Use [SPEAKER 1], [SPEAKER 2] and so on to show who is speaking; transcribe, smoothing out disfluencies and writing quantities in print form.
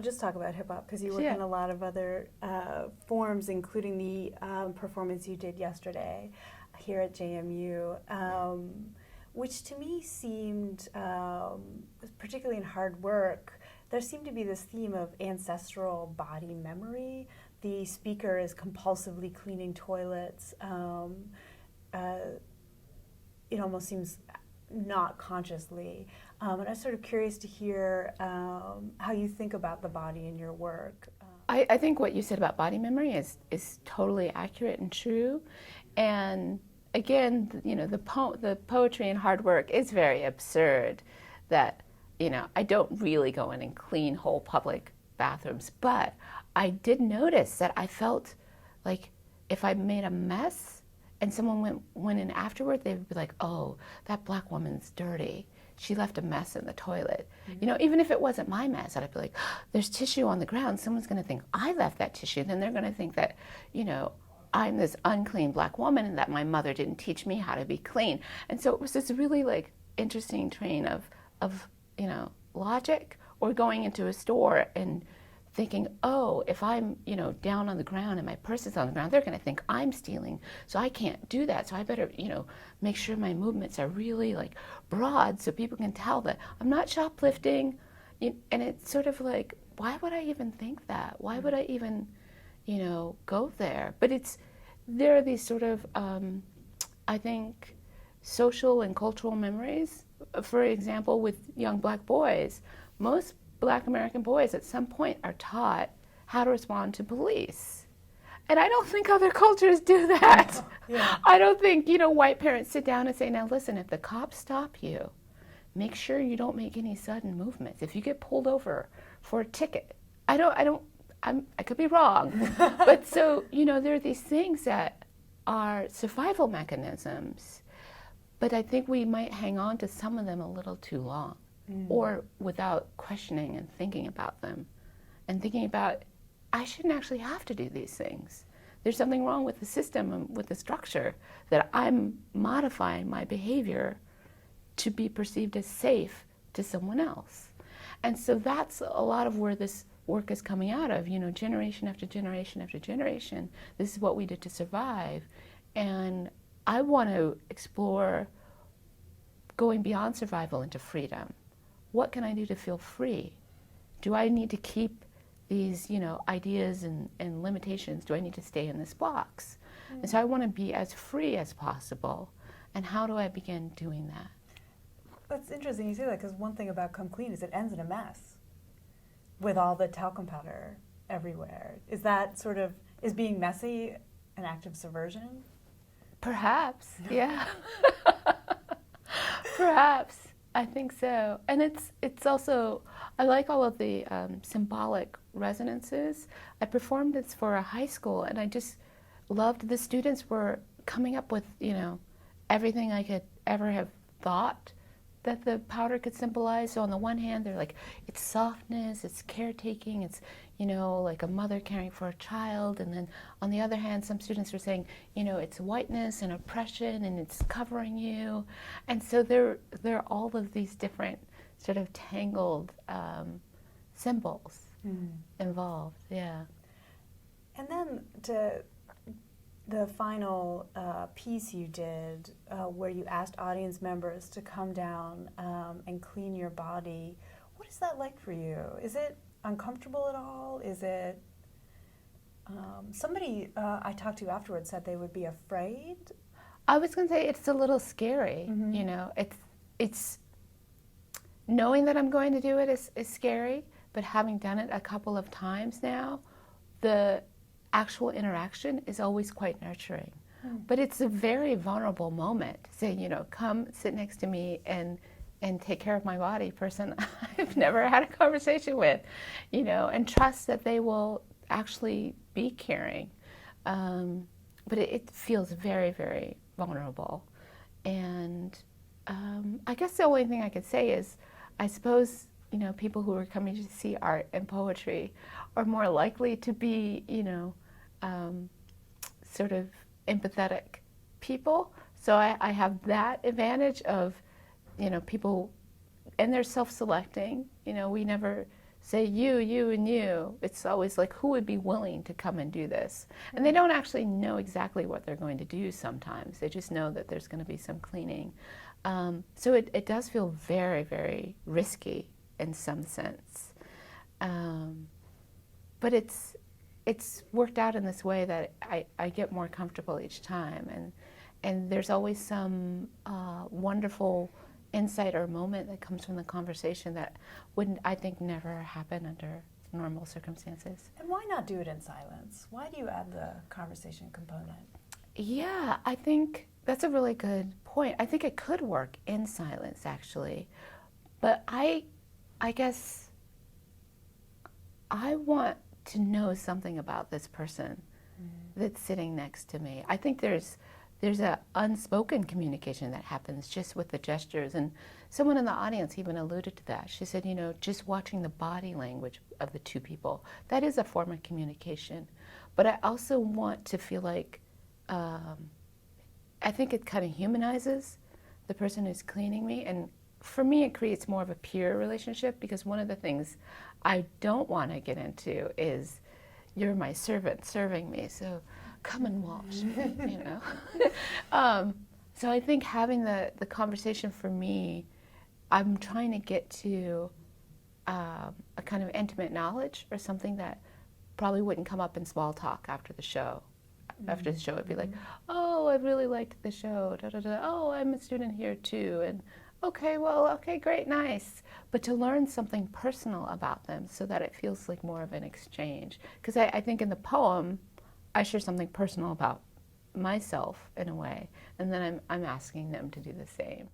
[SPEAKER 1] just talk about hip hop because you work
[SPEAKER 2] Yeah.
[SPEAKER 1] in a lot of other forms, including the performance you did yesterday here at JMU, which to me seemed, particularly in hard work, there seemed to be this theme of ancestral body memory. The speaker is compulsively cleaning toilets. It almost seems not consciously. And I'm sort of curious to hear how you think about the body in your work.
[SPEAKER 2] I think what you said about body memory is totally accurate and true. And again, the poetry and hard work is very absurd that, I don't really go in and clean whole public bathrooms, but I did notice that I felt like if I made a mess and someone went in afterward, they would be like, oh, that black woman's dirty. She left a mess in the toilet. Mm-hmm. Even if it wasn't my mess, I'd be like, there's tissue on the ground. Someone's going to think I left that tissue. Then they're going to think that, I'm this unclean black woman and that my mother didn't teach me how to be clean. And so it was this really interesting train of logic, or going into a store and thinking, oh, if I'm, down on the ground and my purse is on the ground, they're going to think I'm stealing. So I can't do that. So I better, make sure my movements are really broad so people can tell that I'm not shoplifting. And it's sort of like, why would I even think that? Why would I even, go there? But there are these sort of, I think, social and cultural memories. For example, with young black boys, most Black American boys at some point are taught how to respond to police. And I don't think other cultures do that. Yeah. I don't think, white parents sit down and say, now listen, if the cops stop you, make sure you don't make any sudden movements. If you get pulled over for a ticket, I could be wrong. But so, there are these things that are survival mechanisms, but I think we might hang on to some of them a little too long. Or without questioning and thinking about them, and thinking about, I shouldn't actually have to do these things. There's something wrong with the system and with the structure that I'm modifying my behavior to be perceived as safe to someone else. And so that's a lot of where this work is coming out of, generation after generation after generation. This is what we did to survive. And I want to explore going beyond survival into freedom. What can I do to feel free? Do I need to keep these, ideas and limitations? Do I need to stay in this box? And so I want to be as free as possible. And how do I begin doing that?
[SPEAKER 1] That's interesting you say that, because one thing about Come Clean is it ends in a mess with all the talcum powder everywhere. Is that is being messy an act of subversion?
[SPEAKER 2] Perhaps, yeah. Perhaps. I think so. And it's also, I like all of the symbolic resonances. I performed this for a high school, and I just loved the students were coming up with, everything I could ever have thought that the powder could symbolize. So on the one hand, they're like, it's softness, it's caretaking, it's, like a mother caring for a child. And then on the other hand, some students were saying, it's whiteness and oppression and it's covering you. And so there are all of these different sort of tangled symbols involved, yeah.
[SPEAKER 1] And then the final piece you did where you asked audience members to come down and clean your body, what is that like for you? Is it uncomfortable at all? Is it, somebody I talked to afterwards said they would be afraid?
[SPEAKER 2] I was going to say it's a little scary, it's knowing that I'm going to do it is scary, but having done it a couple of times now, the actual interaction is always quite nurturing. But it's a very vulnerable moment, saying, come sit next to me and take care of my body, person I've never had a conversation with, and trust that they will actually be caring. But it feels very, very vulnerable. And I guess the only thing I could say is, I suppose, people who are coming to see art and poetry are more likely to be, sort of empathetic people. So I have that advantage of, people, and they're self-selecting. We never say you, and you. It's always like, who would be willing to come and do this? And they don't actually know exactly what they're going to do sometimes. They just know that there's going to be some cleaning. So it does feel very, very risky in some sense. But it's worked out in this way that I get more comfortable each time. And there's always some wonderful insight or moment that comes from the conversation that wouldn't, I think, never happen under normal circumstances.
[SPEAKER 1] And why not do it in silence? Why do you add the conversation component?
[SPEAKER 2] Yeah, I think that's a really good point. I think it could work in silence, actually. But I guess I want to know something about this person that's sitting next to me. I think there's an unspoken communication that happens just with the gestures. And someone in the audience even alluded to that. She said, just watching the body language of the two people, that is a form of communication. But I also want to feel like, I think it kind of humanizes the person who's cleaning me. And for me, it creates more of a peer relationship, because one of the things I don't want to get into is, you're my servant serving me, so come and wash, So I think having the conversation, for me, I'm trying to get to a kind of intimate knowledge, or something that probably wouldn't come up in small talk after the show. After the show, it'd be like, oh, I really liked the show, da, da, da. Oh, I'm a student here too, and okay, great, nice. But to learn something personal about them, so that it feels like more of an exchange. Because I think in the poem, I share something personal about myself in a way, and then I'm asking them to do the same.